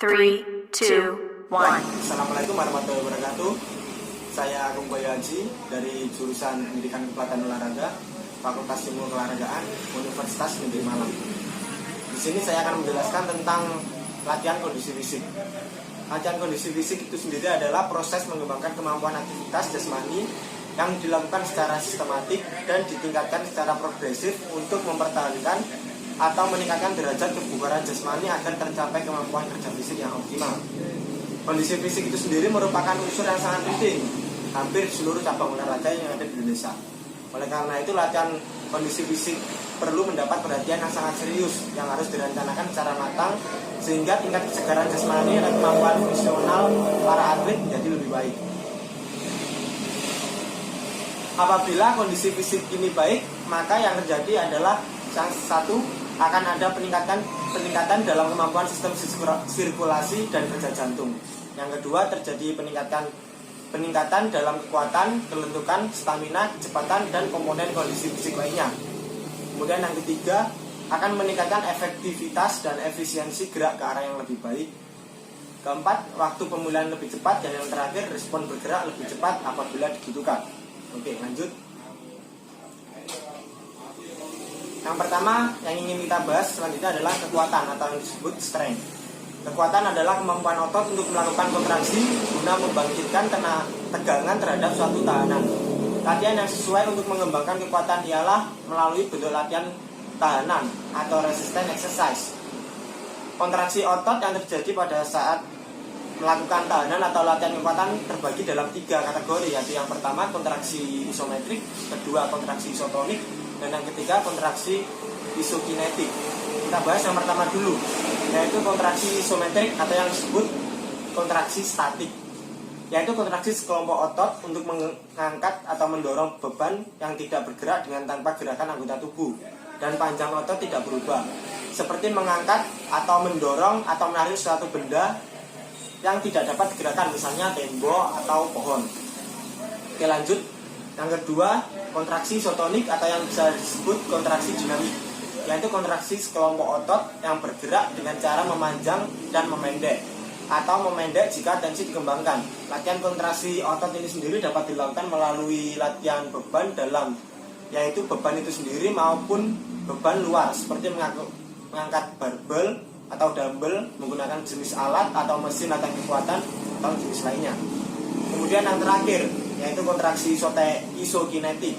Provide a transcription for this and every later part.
3, 2, 1. Assalamualaikum warahmatullahi wabarakatuh. Saya Agung Bayu Haji dari jurusan Pendidikan Kepelatihan Olahraga, Fakultas Ilmu Keolahragaan, Universitas Negeri Malang. Di sini saya akan menjelaskan tentang latihan kondisi fisik. Latihan kondisi fisik itu sendiri adalah proses mengembangkan kemampuan aktivitas jasmani yang dilakukan secara sistematik dan ditingkatkan secara progresif untuk mempertahankan atau meningkatkan derajat kebugaran jasmani agar tercapai kemampuan kerja fisik yang optimal. Kondisi fisik itu sendiri merupakan unsur yang sangat penting hampir seluruh cabang olahraga yang ada di Indonesia. Oleh karena itu, latihan kondisi fisik perlu mendapat perhatian yang sangat serius yang harus direncanakan secara matang sehingga tingkat kesegaran jasmani dan kemampuan fungsional para atlet menjadi lebih baik. Apabila kondisi fisik ini baik, maka yang terjadi adalah yang satu, akan ada peningkatan dalam kemampuan sistem sirkulasi dan kerja jantung. Yang kedua, terjadi peningkatan dalam kekuatan, kelentukan, stamina, kecepatan, dan komponen kondisi fisik lainnya. Kemudian yang ketiga, akan meningkatkan efektivitas dan efisiensi gerak ke arah yang lebih baik. Keempat, waktu pemulihan lebih cepat. Dan yang terakhir, respon bergerak lebih cepat apabila dibutuhkan. Oke, lanjut. Yang pertama yang ingin kita bahas selanjutnya adalah kekuatan atau yang disebut strength. Kekuatan adalah kemampuan otot untuk melakukan kontraksi guna membangkitkan tegangan terhadap suatu tahanan. Latihan yang sesuai untuk mengembangkan kekuatan ialah melalui bentuk latihan tahanan atau resistance exercise. Kontraksi otot yang terjadi pada saat melakukan tahanan atau latihan kekuatan terbagi dalam 3 kategori, yaitu yang pertama kontraksi isometrik, kedua kontraksi isotonik, dan yang ketiga kontraksi isokinetik. Kita bahas yang pertama dulu, yaitu kontraksi isometrik atau yang disebut kontraksi statik, yaitu kontraksi sekelompok otot untuk mengangkat atau mendorong beban yang tidak bergerak dengan tanpa gerakan anggota tubuh, dan panjang otot tidak berubah, seperti mengangkat atau mendorong atau menarik suatu benda yang tidak dapat digerakkan, misalnya tembok atau pohon. Oke, lanjut. Yang kedua, kontraksi isotonik atau yang bisa disebut kontraksi dinamik, yaitu kontraksi sekelompok otot yang bergerak dengan cara memanjang dan memendek, atau memendek jika tensi dikembangkan. Latihan kontraksi otot ini sendiri dapat dilakukan melalui latihan beban dalam, yaitu beban itu sendiri maupun beban luar, seperti mengangkat barbel atau dumbbell menggunakan jenis alat atau mesin latihan kekuatan atau jenis lainnya. Kemudian yang terakhir, yaitu kontraksi isokinetik,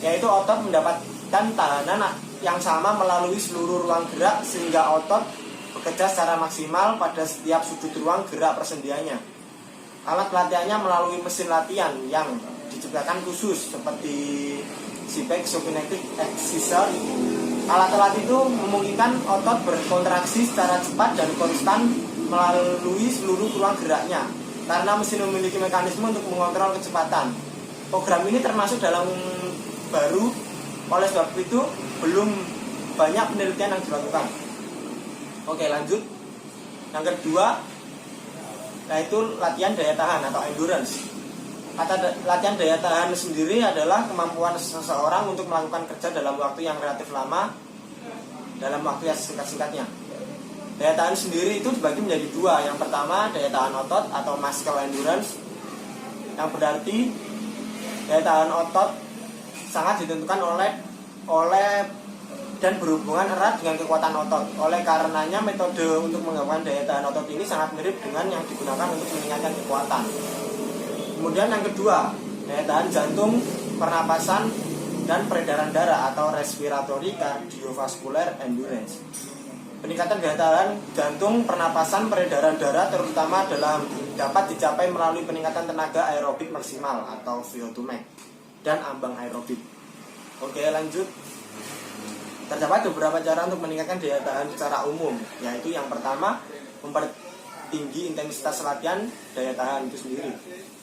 yaitu otot mendapatkan tahanan yang sama melalui seluruh ruang gerak sehingga otot bekerja secara maksimal pada setiap sudut ruang gerak persendiannya. Alat latihannya melalui mesin latihan yang diciptakan khusus seperti Zybex Isokinetic Exercise. Alat-alat itu memungkinkan otot berkontraksi secara cepat dan konstan melalui seluruh ruang geraknya, karena mesin memiliki mekanisme untuk mengontrol kecepatan. Program ini termasuk dalam baru, oleh sebab itu belum banyak penelitian yang dilakukan. Oke, lanjut. Yang kedua, yaitu latihan daya tahan atau endurance. Latihan daya tahan sendiri adalah kemampuan seseorang untuk melakukan kerja dalam waktu yang relatif lama dalam waktu yang singkat-singkatnya. Daya tahan sendiri itu dibagi menjadi 2. Yang pertama, daya tahan otot atau muscle endurance, yang berarti daya tahan otot sangat ditentukan oleh dan berhubungan erat dengan kekuatan otot. Oleh karenanya, metode untuk mengembangkan daya tahan otot ini sangat mirip dengan yang digunakan untuk meningkatkan kekuatan. Kemudian yang kedua, daya tahan jantung, pernapasan, dan peredaran darah atau respiratory cardiovascular endurance. Peningkatan daya tahan jantung, pernapasan, peredaran darah terutama dapat dicapai melalui peningkatan tenaga aerobik maksimal atau VO2 max dan ambang aerobik. Oke, lanjut. Terdapat beberapa cara untuk meningkatkan daya tahan secara umum, yaitu yang pertama, mempertinggi intensitas latihan daya tahan itu sendiri.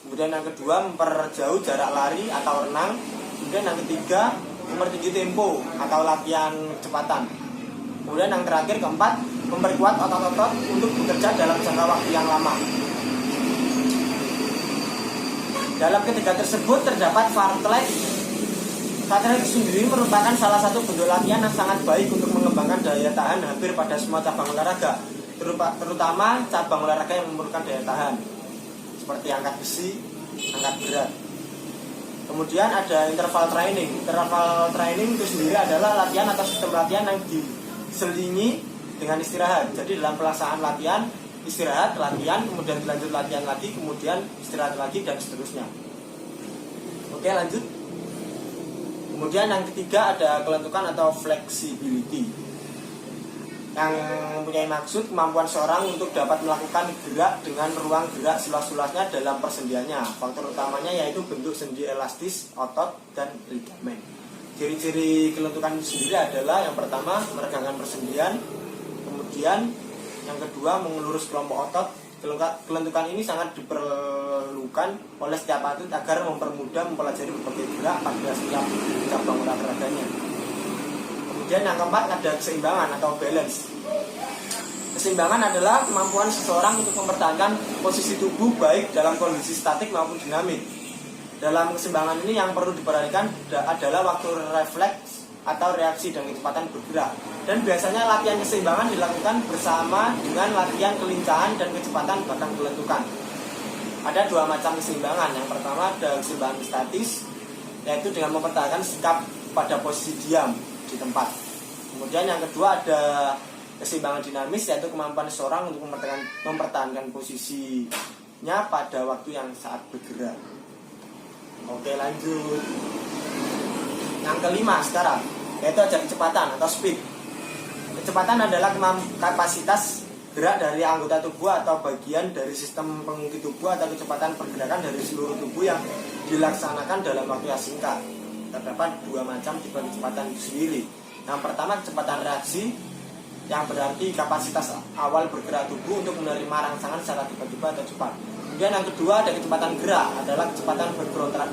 Kemudian yang kedua, memperjauh jarak lari atau renang. Kemudian yang ketiga, mempertinggi tempo atau latihan kecepatan. Kemudian yang terakhir, keempat, memperkuat otot-otot untuk bekerja dalam jangka waktu yang lama. Dalam ketiga tersebut terdapat fartlek. Fartlek sendiri merupakan salah satu bentuk latihan yang sangat baik untuk mengembangkan daya tahan hampir pada semua cabang olahraga. terutama cabang olahraga yang memerlukan daya tahan seperti angkat besi, angkat berat. Kemudian ada interval training. Interval training itu sendiri adalah latihan atau sistem latihan yang diselingi dengan istirahat. Jadi dalam pelaksanaan latihan, istirahat, latihan, kemudian dilanjut latihan lagi, kemudian istirahat lagi, dan seterusnya. Oke, lanjut. Kemudian yang ketiga ada kelentukan atau flexibility, yang mempunyai maksud kemampuan seorang untuk dapat melakukan gerak dengan ruang gerak seluas-luasnya dalam persendiannya. Faktor utamanya yaitu bentuk sendi elastis, otot, dan ligamen. Ciri-ciri kelentukan itu sendiri adalah yang pertama meregangkan persendian, kemudian yang kedua mengulurus kelompok otot. Kelentukan ini sangat diperlukan oleh setiap atlet agar mempermudah mempelajari berbagai gerak pada setiap cabang olahraganya. Kemudian yang keempat ada keseimbangan atau balance. Keseimbangan adalah kemampuan seseorang untuk mempertahankan posisi tubuh baik dalam kondisi statik maupun dinamik. Dalam keseimbangan ini yang perlu diperhatikan adalah waktu refleks atau reaksi dan kecepatan bergerak. Dan biasanya latihan keseimbangan dilakukan bersama dengan latihan kelincahan dan kecepatan bahkan kelentukan. Ada dua macam keseimbangan. Yang pertama ada keseimbangan statis, yaitu dengan mempertahankan sikap pada posisi diam di tempat. Kemudian yang kedua ada keseimbangan dinamis, yaitu kemampuan seorang untuk mempertahankan posisinya pada waktu yang saat bergerak. Oke, lanjut. Yang kelima sekarang, yaitu ada kecepatan atau speed. Kecepatan adalah kapasitas gerak dari anggota tubuh atau bagian dari sistem pengungkit tubuh atau kecepatan pergerakan dari seluruh tubuh yang dilaksanakan dalam waktu yang singkat. Terdapat dua macam tipe kecepatan itu sendiri. Yang pertama kecepatan reaksi, yang berarti kapasitas awal bergerak tubuh untuk menerima rangsangan secara tiba-tiba atau cepat. Kemudian yang kedua ada kecepatan gerak, adalah kecepatan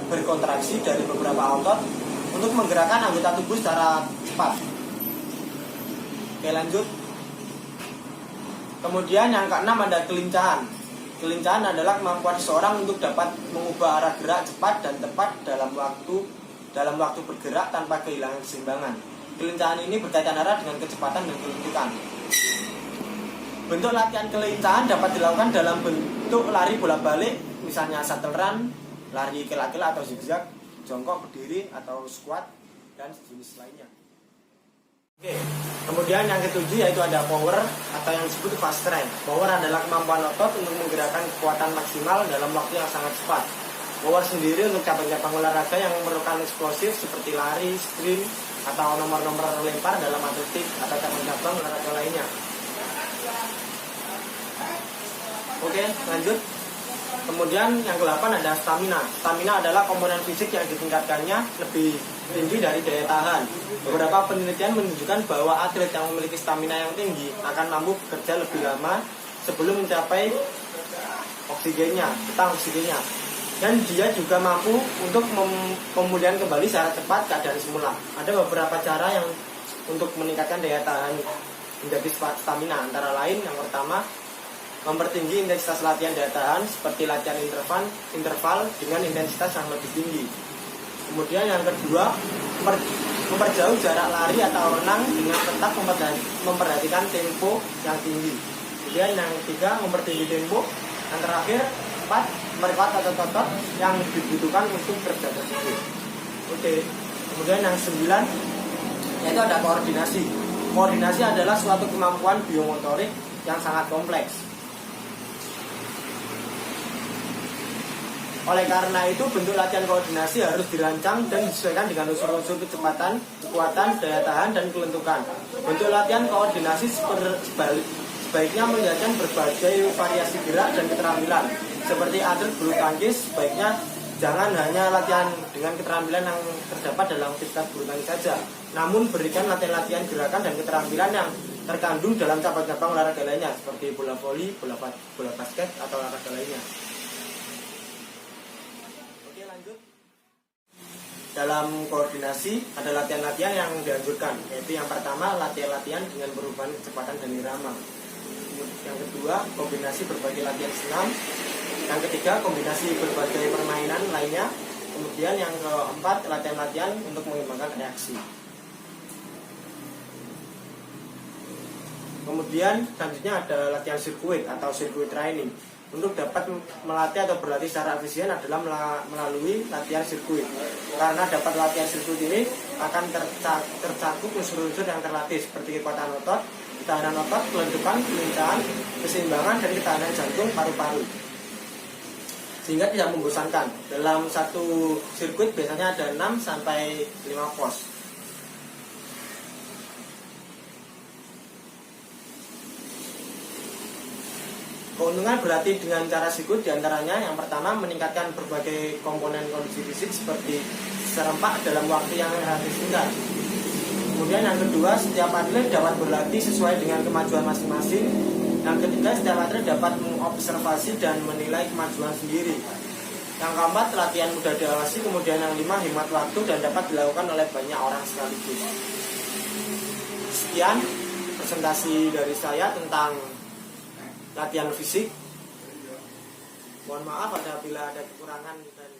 berkontraksi dari beberapa otot untuk menggerakkan anggota tubuh secara cepat. Oke, lanjut. Kemudian yang keenam ada kelincahan. Kelincahan adalah kemampuan seseorang untuk dapat mengubah arah gerak cepat dan tepat dalam waktu bergerak tanpa kehilangan keseimbangan. Kelincahan ini berkaitan erat dengan kecepatan dan kelentukan. Bentuk latihan kelincahan dapat dilakukan dalam bentuk lari bolak-balik, misalnya shuttle run, lari kilat-kilat atau zigzag, jongkok, berdiri, atau squat, dan sejenis lainnya. Oke, kemudian yang ketujuh yaitu ada power atau yang disebut fast strength. Power adalah kemampuan otot untuk menggerakkan kekuatan maksimal dalam waktu yang sangat cepat. Power sendiri untuk cabang-cabang olahraga yang memerlukan eksplosif seperti lari, sprint, atau nomor-nomor lempar dalam atletik atau cabang-cabang olahraga lainnya. Oke, lanjut. Kemudian yang ke-8 ada stamina. Stamina adalah komponen fisik yang ditingkatkannya lebih tinggi dari daya tahan. Beberapa penelitian menunjukkan bahwa atlet yang memiliki stamina yang tinggi akan mampu bekerja lebih lama sebelum mencapai oksigennya. Dan dia juga mampu untuk pemulihan kembali secara cepat keadaan semula. Ada beberapa cara yang untuk meningkatkan daya tahan menjadi stamina, antara lain yang pertama mempertinggi intensitas latihan daya tahan seperti latihan interval dengan intensitas yang lebih tinggi. Kemudian yang kedua, memperjauh jarak lari atau renang dengan tetap memperhatikan tempo yang tinggi. Kemudian yang ketiga, mempertinggi tempo. Yang terakhir, 4, memperkuat otot-otot yang dibutuhkan untuk kerja tersebut. Oke. Kemudian yang 9, yaitu ada koordinasi. Koordinasi adalah suatu kemampuan biomotorik yang sangat kompleks. Oleh karena itu, bentuk latihan koordinasi harus dirancang dan disesuaikan dengan unsur-unsur kecepatan, kekuatan, daya tahan, dan kelentukan. Bentuk latihan koordinasi sebaiknya melihatkan berbagai variasi gerak dan keterampilan. Seperti atlet bulu tangkis, sebaiknya jangan hanya latihan dengan keterampilan yang terdapat dalam aktivitas bulu tangkis saja, namun berikan latihan-latihan gerakan dan keterampilan yang terkandung dalam cabang-cabang olahraga lainnya, seperti bola voli, bola basket, atau olahraga lainnya. Dalam koordinasi ada latihan-latihan yang dianjurkan, yaitu yang pertama latihan-latihan dengan perubahan kecepatan dan irama. Yang kedua, kombinasi berbagai latihan senam. Yang ketiga, kombinasi berbagai permainan lainnya. Kemudian yang keempat, latihan-latihan untuk mengembangkan reaksi. Kemudian selanjutnya ada latihan sirkuit atau sirkuit training. Untuk dapat melatih atau berlatih secara efisien adalah melalui latihan sirkuit. Karena dapat latihan sirkuit ini akan tercakup unsur-unsur yang terlatih seperti kekuatan otot, ketahanan otot, kelenturan, kelincahan, keseimbangan, dan ketahanan jantung paru-paru. Sehingga tidak membosankan. Dalam satu sirkuit biasanya ada 6 sampai 5 pos. Keuntungan berlatih dengan cara sirkuit diantaranya yang pertama meningkatkan berbagai komponen kondisi fisik seperti serempak dalam waktu yang relatif singkat. Kemudian yang kedua, setiap atlet dapat berlatih sesuai dengan kemajuan masing-masing. Yang ketiga, setiap atlet dapat mengobservasi dan menilai kemajuan sendiri. Yang keempat, latihan mudah diawasi. Kemudian yang lima, hemat waktu dan dapat dilakukan oleh banyak orang sekaligus. Sekian presentasi dari saya tentang latihan fisik. Mohon maaf apabila ada kekurangan dan